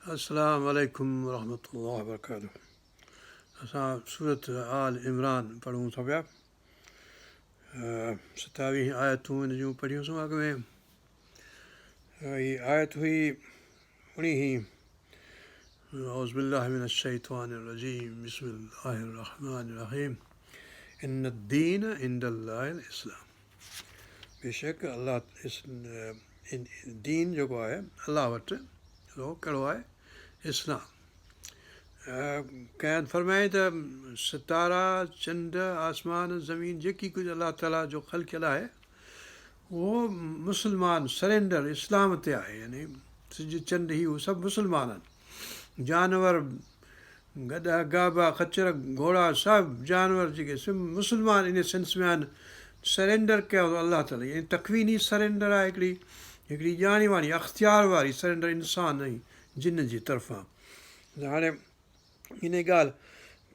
अस्सलाम वालेकुम रहमतुल्लाहि व बरकातुहू। असां सूरत आल इमरान पढ़ूं था पिया। 27 आयतूं हिन जूं पढ़ियूंसीं अॻ में। हीअ आयत हुई 19 औज़ु बिल्लाहि मिनश शैतानिर रजीम बिस्मिल्लाहिर रहमानिर रहीम इन्न दीन इंदल्लाहिल इस्लाम। बेशक अलाह दीन जेको आहे अलाह वटि कहिड़ो आहे? इस्लाम। कंहिं फरमाए त सितारा चंड आसमान ज़मीन जेकी कुझु अलाह ताला जो ख़ल्क़ियल आहे उहो मुस्लमान सरेंडर इस्लाम ते आहे। यानी सिज चंड ही उहे सभु मुस्लमान आहिनि। जानवर गधा गाबा खच्चर घोड़ा सभु जानवर जेके सभु मुस्लमान इन सेंस में आहिनि। सरेंडर कयो अलाह ताला, यानी तकवीनी सरेंडर आहे हिकिड़ी ॼाणी वारी अख़्तियार वारी सरेंडर इंसान ऐं जिन जी तरफ़ां। हाणे इन ॻाल्हि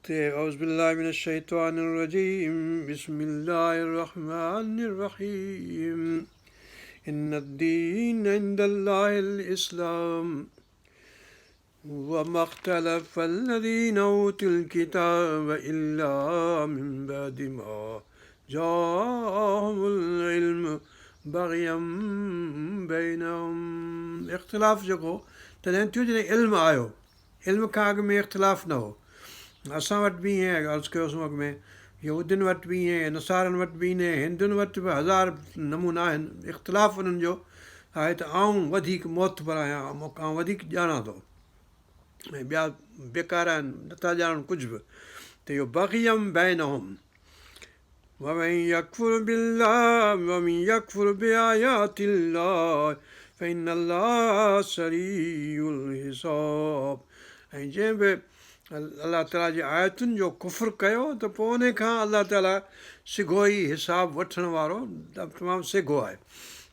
ते औज़ु बिल्लाहि मिनश शैतानिर रजीम बिस्मिल्लाहिर रहमानिर रहीम इन्न दीन इंदल्लाहिल इस्लाम वमा इख्तलफ़ल्लज़ीना ऊतुल किताब इल्ला मिन बअदि मा जाअहुमुल इल्म बग़यम बैनहुम। इख़्तिलाफ़ जेको तॾहिं थियो जॾहिं इल्मु आयो। इल्म खां अॻु में इख़्तिलाफ़ न हो। असां वटि बि ईअं अर्ज़ु कयोसीं अॻु में, यहूदियुनि वटि बि ईअं, नसारनि वटि बि ईअं, हिंदुनि वटि बि हज़ार नमूना आहिनि। इख़्तिलाफ़ उन्हनि जो आहे त आऊं वधीक मोतबर आहियां, आऊं वधीक ॼाणा थो ऐं ॿिया बेकार आहिनि, नथा ॼाणनि कुझु बि। त इहो बग़यम बैनहुम वमन यकफुर बिल्लाह वमन यकफुर बिआयातिल्लाह फ़इन्नल्लाह सरीउल हिसाब। ऐं जंहिं बि अलाह ताला जी आयतुनि जो कुफ़ुर कयो त पोइ उन खां अलाह ताला सिघो ई हिसाब वठण वारो तमामु सिघो आहे।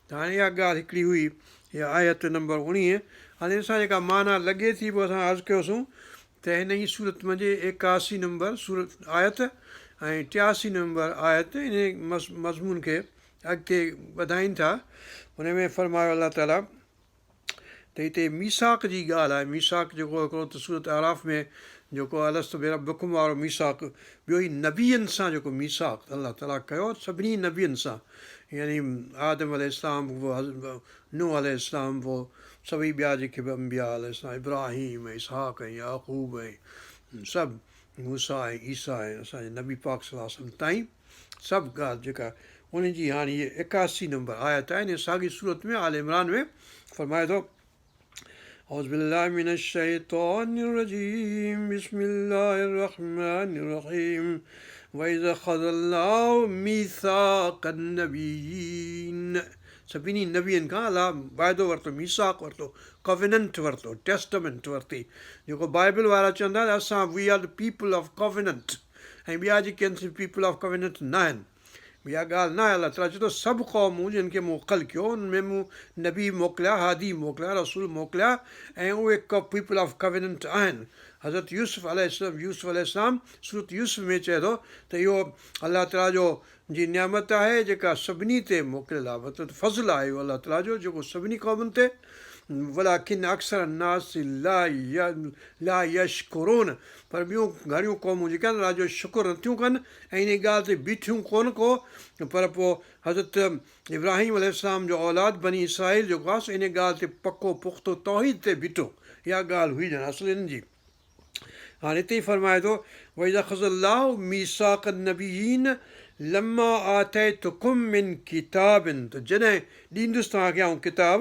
त हाणे इहा ॻाल्हि हिकिड़ी हुई, इहा आयत नंबर 19। हाणे असां जेका माना लॻे थी पोइ असां अर्ज़ु कयोसीं त हिन ई सूरत मंझि 81 नंबर सूरत आयत ऐं 83 नंबर आयत इन मज़मून खे अॻिते वधाइनि था। हुन में फ़रमायो अलाह ताला त हिते मीसाक जी ॻाल्हि आहे। मीसाक जेको हिकिड़ो त सूरत आराफ़ में जेको अलस्तु बिरब्बिकुम वारो मीसाक, ॿियो ई नबीअनि सां जेको मीसाक अलाह ताला कयो सभिनी नबीअनि सां, यानी आदम अलैहिस्सलाम, नूह अलैहिस्सलाम, पोइ सभई ॿिया जेके बि अंबिया अलैहिस्सलाम, इब्राहीम ऐं इसहाक ऐं याक़ूब ऐं सभु मूसा ऐं ईसा ऐं असांजे नबी पाक सल्लल्लाहु अलैहि वसल्लम ताईं सभु ॻाल्हि जेका उन जी हाणे इहे 81 नंबर आयत आहे। इन साॻी सूरत में आल इमरान में फ़रमाए थो औज़ु बिल्लाहि मिनश शैतानिर रजीम बिस्मिल्लाहिर रहमानिर रहीम वइज़ अख़ज़ल्लाहु मीसाक़न नबिय्यीन। सभिनी नबियनि खां अलाह वाइदो वरितो, मीसाक वरितो, कॉवेनेंट वरितो, टेस्टामेंट वरिती। जेको बाइबल वारा चवंदा आहिनि असां we are the people of covenant, ऐं ॿिया जेके आहिनि पीपल ऑफ कॉवेनेंट न आहिनि। इहा ॻाल्हि न आहे। अलाह ताला चए थो सभु क़ौमूं जिन खे मूं ख़ल्क़ियो उन में मूं नबी मोकिलिया, हादी मोकिलिया, रसूल मोकिलिया ऐं उहे पीपल ऑफ कॉवेनेंट आहिनि। हज़रत यूसुफ अलैहिस्सलाम सूरत यूसुफ में चए थो त इहो अलाह ताला जो जी नियामत आहे जेका सभिनी ते मोकिलियल आहे, मतिलबु फज़्ल आहे इहो अलाह ताला जो जेको सभिनी क़ौमुनि ते। वलाकिन अक्सर अन्नास ला यशकुरून, पर ॿियूं घणियूं क़ौमूं जेके आहिनि अलाह जो शुकुरु नथियूं कनि ऐं इन ॻाल्हि ते बीठियूं कोन को। पर पोइ हज़रत इब्राहीम अलैहिस्सलाम जो औलाद बनी इसराईल जेको आहे इन ॻाल्हि ते पको पुख़्तो तौहीद ते बीठो। इहा ॻाल्हि हुई ॼण असुल हिन जी। हाणे हिते ई फ़रमाए थो वइज़ अख़ज़ल्लाहु मीसाक़न नबिय्यीन लम्मा आतैतुकुम मिन किताबिन, त जॾहिं ॾींदुसि तव्हांखे आउं किताब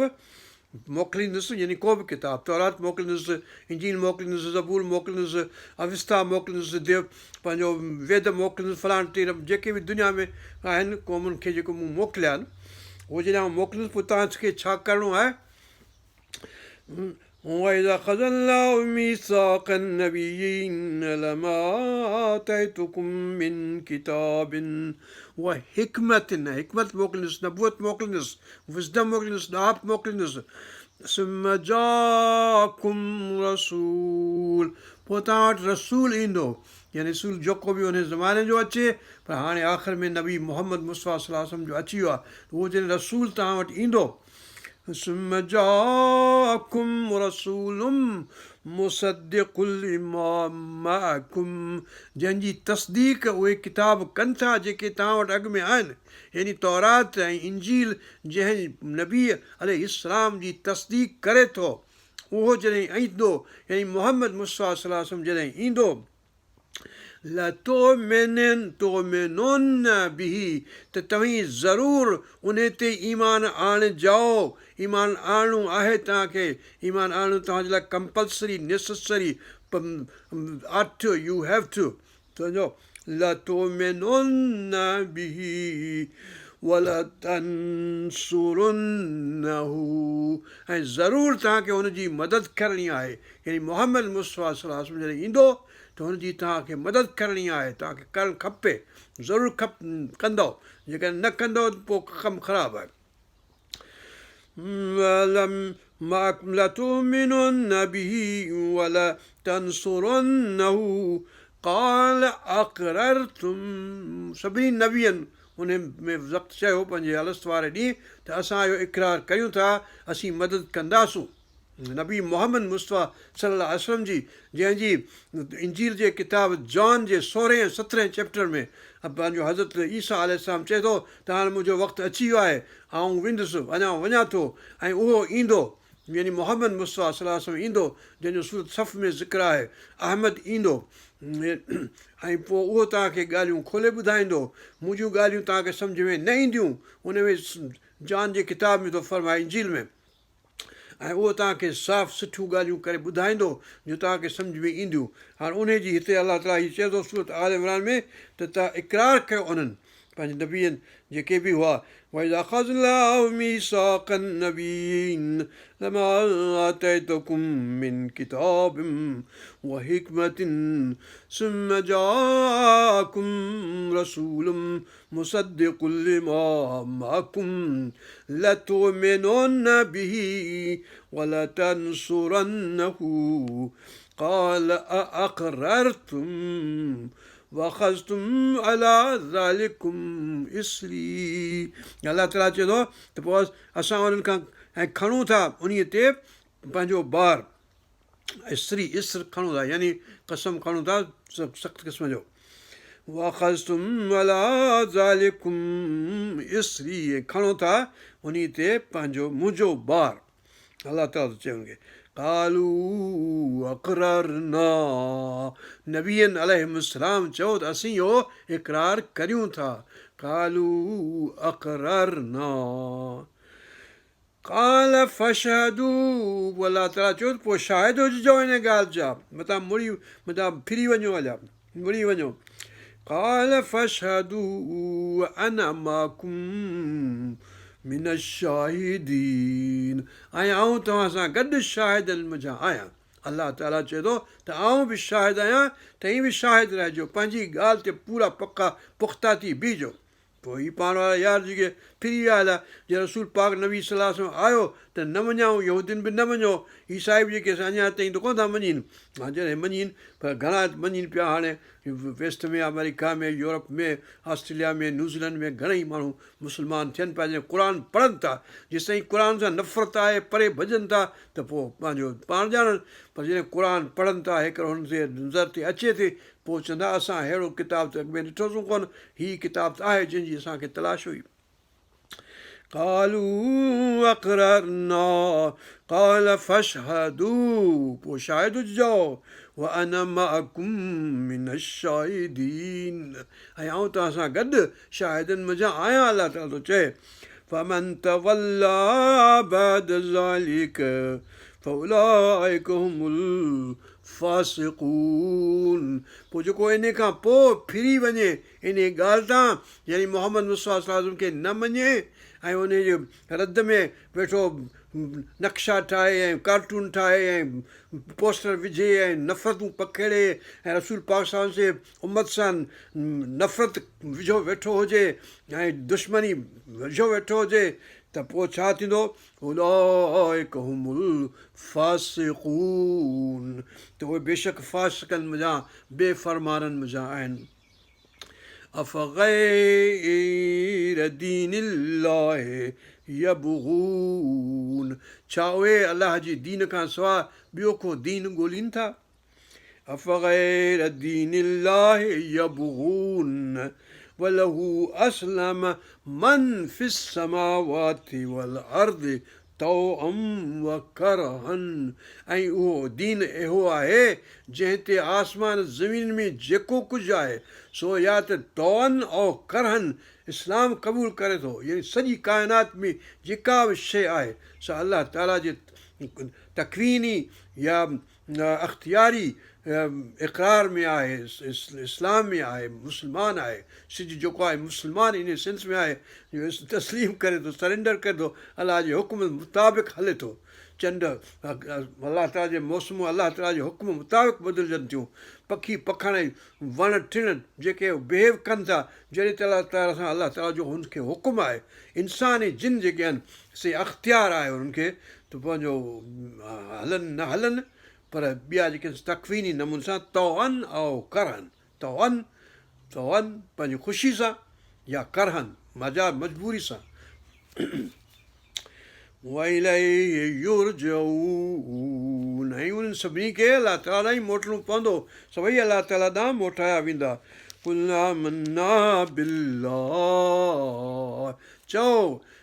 मोकिलींदुसि, यानी को बि किताब, तौरात मोकिलींदुसि, इंजील मोकिलींदुसि, ज़बूर मोकिलींदुसि, अविस्ता मोकिलींदुसि, पंहिंजो वेद मोकिलींदुसि, फलाण टीर जेके बि दुनिया में आहिनि क़ौमुनि खे जेको मूं मोकिलिया आहिनि उहे जॾहिं आउं मोकिलींदुसि पोइ तव्हांखे छा करिणो आहे। وإذ أخذ الله ميثاق النبيين لما آتيتكم من كتاب وحكمة, हिकमत मोकिलींदुसि, नबूअत मोकिलींदुसि, विज़डम मोकिलींदुसि, ॾाप मोकिलींदुसि। ثم جاءكم रसूल, पोइ तव्हां वटि रसूल ईंदो, यानी रसूल जेको बि उन ज़माने जो अचे, पर हाणे आख़िर में नबी मुहम्मद मुस्तफ़ा सल्लल्लाहु अलैहि वसल्लम जो अची वियो आहे। उहो जॾहिं रसूल तव्हां वटि ईंदो ثم جاءكم رسول مصدق لما معكم जंहिंजी तस्दीक उहे किताब कनि था जेके तव्हां वटि अॻु में आहिनि यानी तौरात ऐं इंजील जंहिं नबी अलैहिस्सलाम जी तस्दीक करे थो उहो जॾहिं ईंदो यानी मोहम्मद मुस्तफ़ा सल्लल्लाहु अलैहि वसल्लम जॾहिं ईंदो बि त तव्हीं ज़रूरु उन ते ईमान आणिजाओ ईमान आणणो आहे तव्हांखे ईमान आणणो तव्हांजे लाइ compulsory necessary you have to सम्झो ऐं ज़रूरु तव्हांखे हुनजी मदद करणी आहे यानी मोहम्मद मुस्तफ़ा सल्लल्लाहु अलैहि वसल्लम जॾहिं ईंदो त हुनजी तव्हांखे मदद करणी आहे तव्हांखे करणु खपे ज़रूरु कंदव जेकॾहिं न कंदव त पोइ कमु ख़राबु आहे لتؤمنن به ولتنصرنه قال أقررتم सभिनी नबियनि उन में वक़्तु चयो पंहिंजे अलस्त वारे ॾींहुं त असां इहो इक़रार कयूं था असीं मदद कंदासूं नबी मोहम्मद मुस्तफ़ा सल्लल्लाहु अलैहि वसल्लम जी जंहिंजी इंजील जे किताब जॉन जे 16 ऐं 17 चैप्टर में पंहिंजो हज़रत ईसा अलैहिस्सलाम चए थो त हाणे मुंहिंजो वक़्तु अची वियो आहे आउं वेंदुसि अञा वञा थो ऐं उहो ईंदो यानी मोहम्मद मुस्तफ़ा सल्लल्लाहु अलैहि वसल्लम ईंदो जंहिंजो सूरत सफ़ में ज़िक्र आहे अहमद ईंदो ऐं पोइ उहो तव्हांखे ॻाल्हियूं खोले ॿुधाईंदो मुंहिंजूं ॻाल्हियूं तव्हांखे सम्झ में न ईंदियूं उन में जॉन जे किताब में थो फरमाए इंजील में ऐं उहो तव्हांखे साफ़ु सुठियूं ॻाल्हियूं करे ॿुधाईंदो जो तव्हांखे सम्झ में ईंदियूं हाणे उनजी हिते अलाह ताला हीअ चए थो सूरत आल इमरान में त तव्हां इक़रार कयो उन्हनि पंहिंजे नबियनि जेके बि हुआ وَإِذْ أَخَذَ اللَّهُ مِيثَاقَ النَّبِيِّينَ لَمَا آتَيْتُكُم مِّن كِتَابٍ وَحِكْمَةٍ ثُمَّ جَاءَكُم رَّسُولٌ مُصَدِّقٌ لِّمَا مَعَكُمْ لَتُؤْمِنُنَّ بِهِ وَلَتَنصُرَنَّهُ قَالَ أَأَقْرَرْتُمْ وَأَخَذْتُمْ عَلَىٰ ذَلِكُمْ إِصْرِي अलाह ताला चए थो त पोइ असां उन्हनि खां ऐं खणूं था उन्हीअ ते पंहिंजो ॿार इसर खणूं था यानी कसम खणूं था सख़्तु क़िस्म जो وَأَخَذْتُمْ عَلَىٰ ذَلِكُمْ إِصْرِي खणूं था उन्हीअ ते पंहिंजो मुंहिंजो ॿार अलाह ताला थो चए हुनखे قالوا أقررنا नबियनि अलैहिस्सलाम चयो त असीं इहो इक़रार करियूं था قالوا أقررنا قال فاشهدوا अलाह ताला चयो त पोइ शाहिद हुजिजो हिन ॻाल्हि जा मथां फिरी वञो हलिया मुड़ी वञो قال فاشهدوا وأنا معكم من الشاهدين ऐं आऊं तव्हां सां गॾु शाहिदनि मुंहिंजा आहियां अलाह ताला चए थो त आऊं बि शाहिद आहियां तव्हीं बि शाहिद रहिजो पंहिंजी ॻाल्हि ते पूरा पुख़्ता थी बीहजो पोइ हीअ पाण वारा यार जेके फिरी विया हलिया जे रसूल पाक नबी सल्लल्लाहु अलैहि वसल्लम आयो त न मञाऊं यहूदियुनि बि न मञो ईसाई बि जेके अञा ताईं त कोन था मञनि हा जॾहिं मञनि पर घणा मञनि पिया हाणे वेस्ट में अमेरिका में यूरोप में ऑस्ट्रेलिया में न्यूज़ीलैंड में घणेई माण्हू मुस्लमान थियनि पिया जॾहिं क़ुर पढ़नि था जेसिताईं क़ुर सां नफ़रत आहे परे भॼनि था त पोइ पंहिंजो पाण ॼाणनि पर जॾहिं क़ुर पढ़नि था हिकिड़ो हुन ते नज़र ते अचे थी पोइ चवंदा असां अहिड़ो किताब त अॻु में ॾिठोसीं कोन हीअ किताब त आहे जंहिंजी असांखे तलाश हुई قالوا أقررنا قال فاشهدوا पोइ शाहिद हुजिजो وأنا معكم من الشاهدين ऐं आऊं तव्हां सां गॾु शाहिदनि मुंहिंजा आहियां अलाह ताला थो चए فمن تولى بعد ذلك فأولئك هم الفاسقون पोइ जेको इन खां पोइ फिरी वञे इन ॻाल्हि तां यानी मोहम्मद मुस्तफ़ा सल्लल्लाहु अलैहि वसल्लम खे न मञे ऐं उन जे रद में वेठो नक्शा ठाहे ऐं कार्टून ठाहे ऐं पोस्टर विझे ऐं नफ़रतूं पखेड़े ऐं रसूल पाक साहिब जे उम्मत सां नफ़रत विझो वेठो हुजे ऐं दुश्मनी विझो वेठो हुजे त पोइ छा थींदो उलाइक हुमुल फासिकून त उहे बेशक फासिकनि मुंहिंजा बेफ़रमाननि मुंहिंजा आहिनि أفغير دين الله यबगून, छा उहे अलाह जी दीन खां सवाइ ॿियो को दीन ॻोल्हीनि था? अफ़ग़ैर दीनिल्लाहि यबगून वलहू असलम मन फिस समावाति वल अर्दि तौअम व करहन, ऐं उहो दीन अहिड़ो आहे जंहिं ते आसमान ज़मीन में जेको कुझु आहे सो या त तौअन ऐं करहन इस्लाम क़बूल करे थो, यानी सॼी काइनात में जेका बि शइ आहे सा अलाह ताला जे तकवीनी या अख़्तियारी इक़रार में आहे, इस्लाम में आहे, मुस्लमान आहे। सिज जेको आहे मुस्लमान इन सेंस में आहे जो तस्लीम करे थो, सरेंडर करे थो, अलाह जे हुकुम मुताबिक़ हले थो। चंड अलाह ताला जे मौसमूं अलाह ताला जे हुकुम मुताबिक़ बदिलजनि थियूं। पखी पखण, वण टिण जेके बिहेव कनि था जहिड़ी तरह तरह सां अलाह ताला जो हुनखे हुकुम आहे। इंसान ऐं जिन जेके आहिनि से अख़्तियार आहे उन्हनि खे त पंहिंजो हलनि न हलनि, पर ॿिया जेके तकवीनी नमूने सां तौअन ऐं करहन, तौअन पंहिंजी ख़ुशी सां या करहन मजबूरी सां। वइलैहि युरजऊन, ऐं उन्हनि सभिनी खे अलाह ताला ॾांहुं ई मोटिणो पवंदो, सभई अलाह ताला ॾांहुं मोटाया वेंदा। कुल आमन्ना बिल्लाह, चओ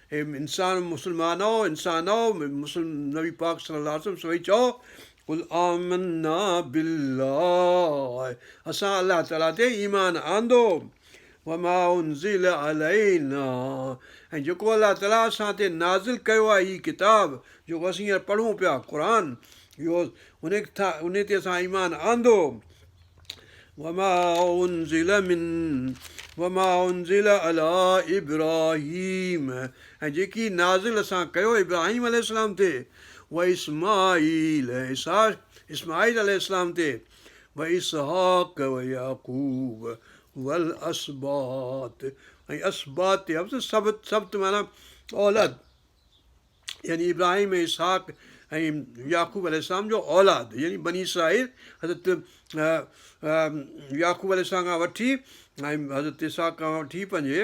हे इंसान मुस्लमानो, इंसानो, नबी पाक सल्लल्लाहु अलैहि वसल्लम सभई चओ कुल आमन्ना बिल्लाह, असां अलाह ताला ते ईमान आंदो। वमा उनज़िल अलैना, ऐं जेको अलाह ताला असां ते नाज़िल कयो आहे हीउ किताब जेको असीं हींअर पढ़ूं पिया क़ुर, इहो उन ते असां ईमान आंदो। वमा उनज़िल अला इब्राहीम, ऐं जेकी नाज़िल असां कयो इब्राहीम अलैहिस्सलाम ते, व इस्माईल अलैहिस्सलाम ते, व इसहाक व याकूब वल असबात, ऐं असबात ते सब्त माना औलाद, यानी इब्राहिम ऐं इसहाक ऐं याकूब अलैहिस्सलाम जो औलाद, यानी बनी इसराईल हज़रत याकूब अलैहिस्सलाम खां वठी ऐं हज़रत इसहाक खां वठी पंहिंजे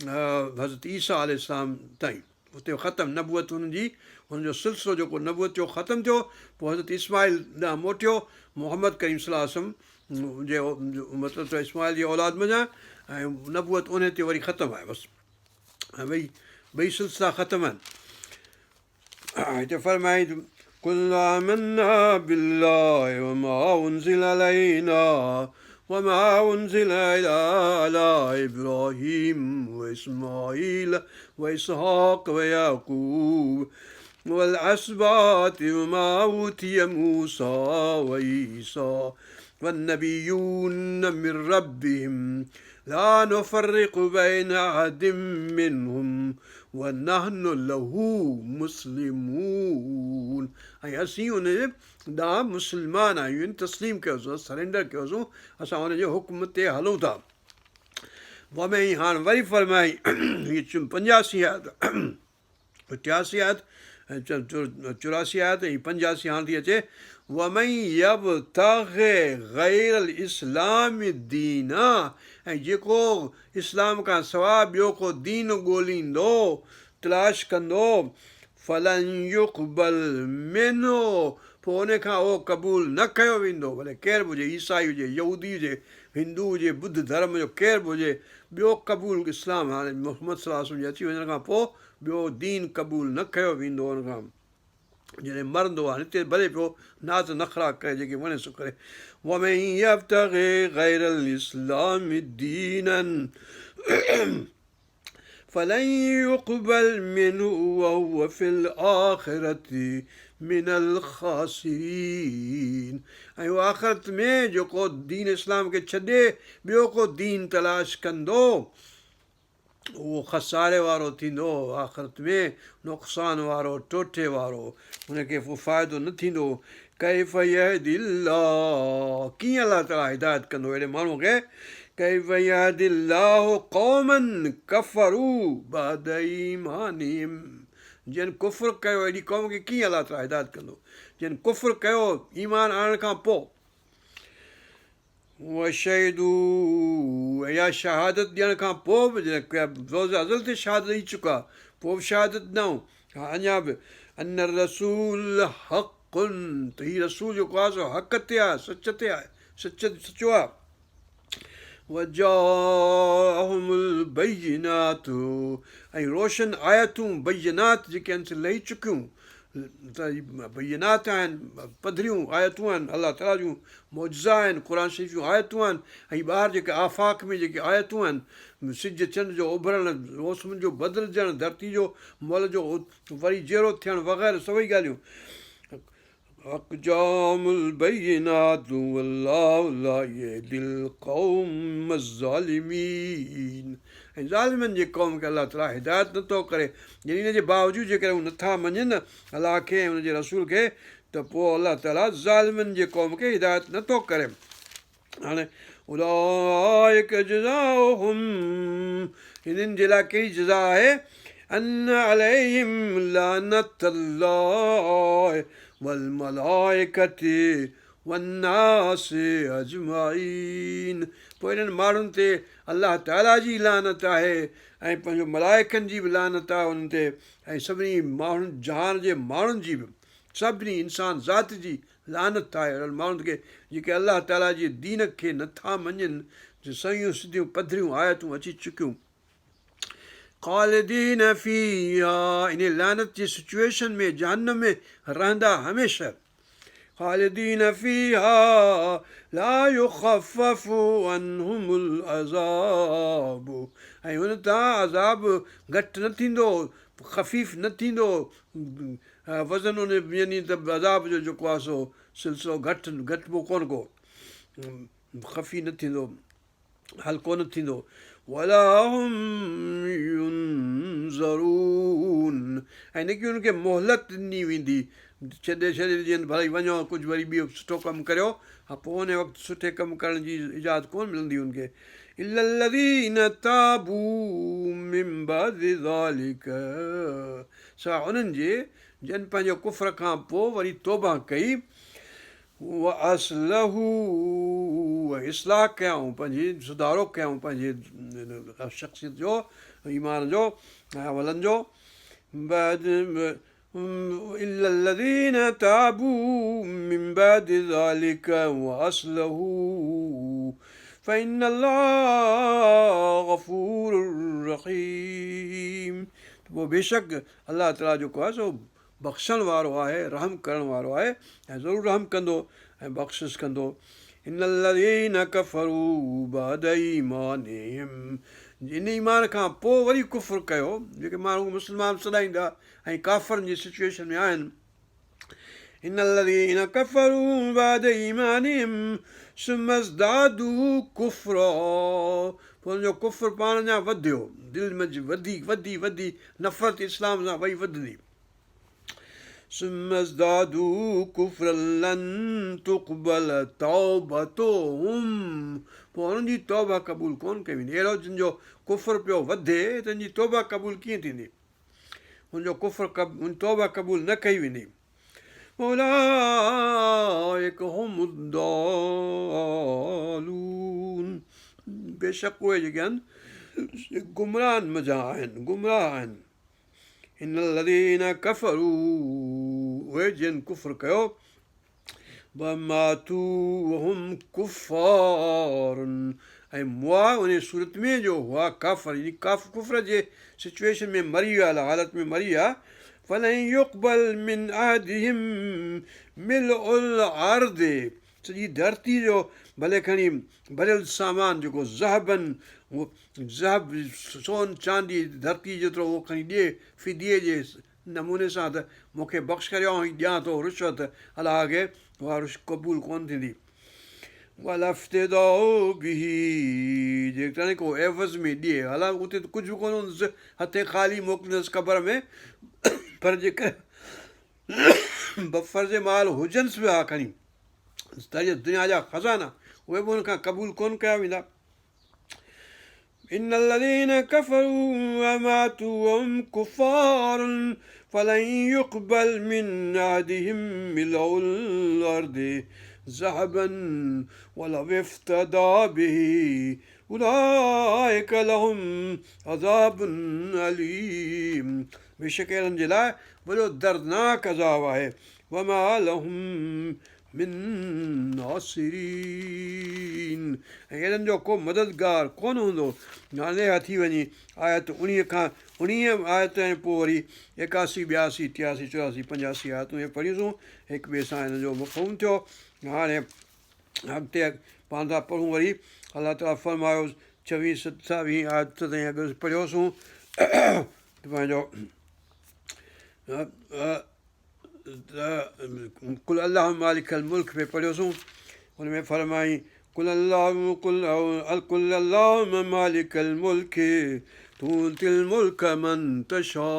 हज़रत ईसा अलैहिस्सलाम ताईं उते ख़तमु नबूअत हुननि जी, हुनजो सिलसिलो जेको नबूअत जो ख़तमु थियो, पोइ हज़रत इस्माईल ॾांहुं मोटियो, मोहम्मद करीम सल्लल्लाहु अलैहि वसल्लम जे मतिलबु त इस्माईल जी औलाद मञा, ऐं नबूअत उन ते वरी ख़तमु आहे बसि, ऐं ॿई सिलसिला ख़तमु आहिनि। हिते फरमाईं कुल आमन्ना बिल्लाहि वमा उनज़िल अलैना वमा उनज़िल अला इब्राहीम व इस्माईल व इसहाक व याकूब वल असबात वमा ऊतिय मूसा व ईसा वन्नबिय्यून मिन रब्बिहिम ला नुफ़र्रिक़ु बैन अहदिम मिनहुम वनहनु लहू मुस्लिमून, ऐं असीं उन ॾांहुं मुस्लमान आहियूं, तस्लीम कयोसीं, सरेंडर कयोसीं, असां हुनजे हुकुम ते हलूं था। वमें हाणे वरी फरमाई हीअ 85 आयत 88 आयत 84 आयत ऐं 85 हाणे थी अचे। वमई यब्तग़ि गैरल इस्लाम दीना, ऐं जेको इस्लाम खां सवाइ ॿियो को दीन ॻोल्हींदो, तलाश कंदो, फलन युक़बल मिन्हु, पोइ उन खां उहो क़बूल न कयो वेंदो, भले केरु बि हुजे, ईसाई हुजे, यहूदी हुजे, हिंदू हुजे, बुद्ध धर्म जो केरु बि हुजे, ॿियो क़बूल इस्लाम हाणे मोहम्मद सल्लल्लाहु अलैहि वसल्लम जे अची वञण खां पोइ ॿियो दीन क़बूल न कयो वेंदो हुन खां, जॾहिं मरंदो आहे हिते भले पियो नाज़ नख़रा करे जेके वणे सो करे। वमन यब्तग़ि गैरल इस्लाम दीनन फलन युक़बल मिन्हु वहुव फिल आख़िरति मिनल ख़ासिरीन, ऐं उहो आख़िरत में जेको दीन इस्लाम खे छॾे ॿियो को दीन तलाश कंदो उहो खसारे वारो थींदो, आख़िरत में नुक़सान वारो, टोटे वारो, हुनखे को फ़ाइदो न थींदो। कैफ़ यहदिल्लाह, कीअं अलाह ताला हिदायत कंदो अहिड़े माण्हूअ खे, कैफ़ यहदिल्लाहु क़ौमन कफ़रू बअद ईमानिहिम, जिन कुफ़्र कयो अहिड़ी क़ौम खे कीअं अलाह ताला हिदायत कंदो, जिन कुफ़्र कयो ईमान आणण खां पोइ। वशहिदू, या शहादत ॾियण खां पोइ बि रोज़ अज़ल ते शहादत ॾेई चुका, पोइ बि शहादत ॾिनऊं हा अञा बि अन रसूल हक़ुन त हीउ रसूल जेको आहे सो हक़ ते आहे सच ते आहे सचो आहे वजाहुमुल बय्यिनातु ऐं रोशन आयतूं बय्यिनात जेके आहिनि से लही चुकियूं त बय्यिनात आहिनि पधरियूं आयतूं आहिनि अलाह ताला जूं मौजज़ा आहिनि क़ुर शरीफ़ जूं आयतूं आहिनि ऐं ॿाहिरि जेके आफ़ाक़ में जेके आयतूं आहिनि सिज चंड जो उभरणु मौसम जो बदिलजणु धरती जो मोल जो वरी जहिड़ो थियणु वग़ैरह सभई ॻाल्हियूं अक़जामुल बय्यिनातु वल्लाहु ला यहदिल क़ौम अज़्ज़ालिमीन ऐं ज़ालिमनि जे क़ौम खे अलाह ताला हिदायत नथो करे यानी हिन जे बावजूदि जेकॾहिं हू नथा मञनि अलाह खे ऐं हुनजे रसूल खे त पोइ अलाह ताला ज़ालिमनि जे क़ौम खे हिदायत नथो करे हाणे उलाइक जज़ाउहुम हिननि जे लाइ कहिड़ी जज़ा आहे अन अलैहिम लानतुल्लाह वल मलाइकति वन्नास अजमाइन पोइ हिननि माण्हुनि ते अलाह ताला जी लानत आहे ऐं पंहिंजो मलाइकनि जी बि लानत आहे उन्हनि ते ऐं सभिनी माण्हुनि जहान जे माण्हुनि जी बि सभिनी इंसान ज़ात जी लानत आहे अहिड़नि माण्हुनि खे जेके अलाह ताला जे दीन खे नथा मञनि सयूं सिधियूं पधरियूं आयतूं अची चुकियूं ख़ालिदीन फ़ीहा इन लानत जी सिचुएशन में जहन्नम में रहंदा हमेशह ख़ालिदीन फ़ीहा ला युख़फ़फ़ु अन्हुमुल अज़ाब ऐं हुन तां अज़ाब घटि न थींदो ख़फ़ीफ़ न थींदो वज़न उन यानी त अज़ाब जो जेको आहे सो सिलसिलो घटिबो कोन को ख़फ़ी न थींदो हल्को न थींदो वला हुम युनज़रून ऐं न की हुनखे मोहलत ॾिनी वेंदी छॾे ॾियनि भई वञो कुझु वरी ॿियो सुठो कमु करियो हा पोइ उन वक़्तु सुठे कमु करण जी इजाज़त कोन मिलंदी हुनखे इल्लल्लज़ीन ताबू मिन बअदि ज़ालिक सवाइ उन्हनि जे जन पंहिंजो कुफ़र खां पोइ वरी तौबा कई व असलहू इस्लाह कयऊं पंहिंजी सुधारो कयऊं पंहिंजे शख़्सियत जो ईमान जो अमलनि जो इल्लल्लज़ीन ताबू मिन बअदि ज़ालिक व असलहू फ़इन्नल्लाह गफ़ूरुर रहीम पोइ बेशक अलाह ताला जेको आहे सो बख़्शण वारो आहे रहम करण वारो आहे ऐं ज़रूरु रहम कंदो ऐं बख़्शिश कंदो इन्नल्लज़ीन कफ़रू बअद ईमानिहिम इन ईमान खां पोइ वरी कुफ़्र कयो जेके माण्हू मुस्लमान सॾाईंदा ऐं काफ़रनि जी सिचुएशन में आहिनि इन्नल्लज़ीन कफ़रू बअद ईमानिहिम सुम्मा ज़दादू कुफ़्रा पोइ हुनजो कुफ़्र पाण अञा वधियो दिलि में वधी नफ़रत इस्लाम सां वई वधंदी सुम्मज़दादू कुफ़्रन लन तुक़बल तौबतुहुम पोइ हुननि जी तौबा क़बूल कोन कई वेंदी अहिड़ो जिन जो कुफ़्र पियो वधे त हुनजी तौबा क़बूल कीअं थींदी हुनजो कुफ़्र तौबा क़बूल न कई वेंदी उलाइक हुमुद्दालून बेशक उहे जेके आहिनि गुमराहनि मज़ा आहिनि गुमराह आहिनि इन्नल्लज़ीन कफ़रू उहे जिन कुफ़्र कयो वमातू वहुम कुफ़ारुन ऐं मुआ उन सूरत में जो हुआ काफ़र यानी कुफ़्र जे सिचुएशन में मरी विया हालत में मरी विया फलन युक़बल मिन अहदिहिम मिलउल अर्द सॼी धरती जो भले खणी भरियल सामान जेको ज़हब सोन चांदी धरती जेतिरो उहो खणी ॾिए फिदीअ जे नमूने सां त मूंखे बख़्श करियो ऐं ॾियां थो रिश्वत अलाह खे उहा क़बूल कोन थींदी जेकॾहिं को एवज़ में ॾिए हालांकि उते त कुझु बि कोन हूंदुसि हथे ख़ाली मोकिलींदुसि क़बर में पर जेकर फर्ज़ माल हुजनिसि बि हा खणी दुनिया जा ख़ज़ाना उहे बि हुनखां क़बूल कोन कया वेंदा इन्नल्लज़ीन कफ़रू वमातू वहुम कुफ़ारुन फलन युक़बल मिन अहदिहिम मिलउल अर्द ذهبا ولو افتدى به أولئك لهم عذاب أليم बेशक हिननि जे लाइ वॾो दर्दनाक अज़ाब आहे वमा लहुम मिन नासिरीन ऐं हिननि जो को मददगार कोन हूंदो हाणे थी वञे आयत 19 आयत ऐं पोइ वरी 81 82 83 84 85 आयतूं इहे पढ़ियूंसीं हिक ॿिए सां हिन जो मफ़हूम थियो हाणे अॻिते पाण था पढ़ूं वरी अलाह ताला फरमायो 26 27 आयत ताईं अॻु पढ़ियोसीं पंहिंजो कुल अलाह मालिकल मुल्क में पढ़ियोसीं हुन में फरमाई कुल अल्लाह मालिकल मुल्क तूतिल मुल्क मन तशा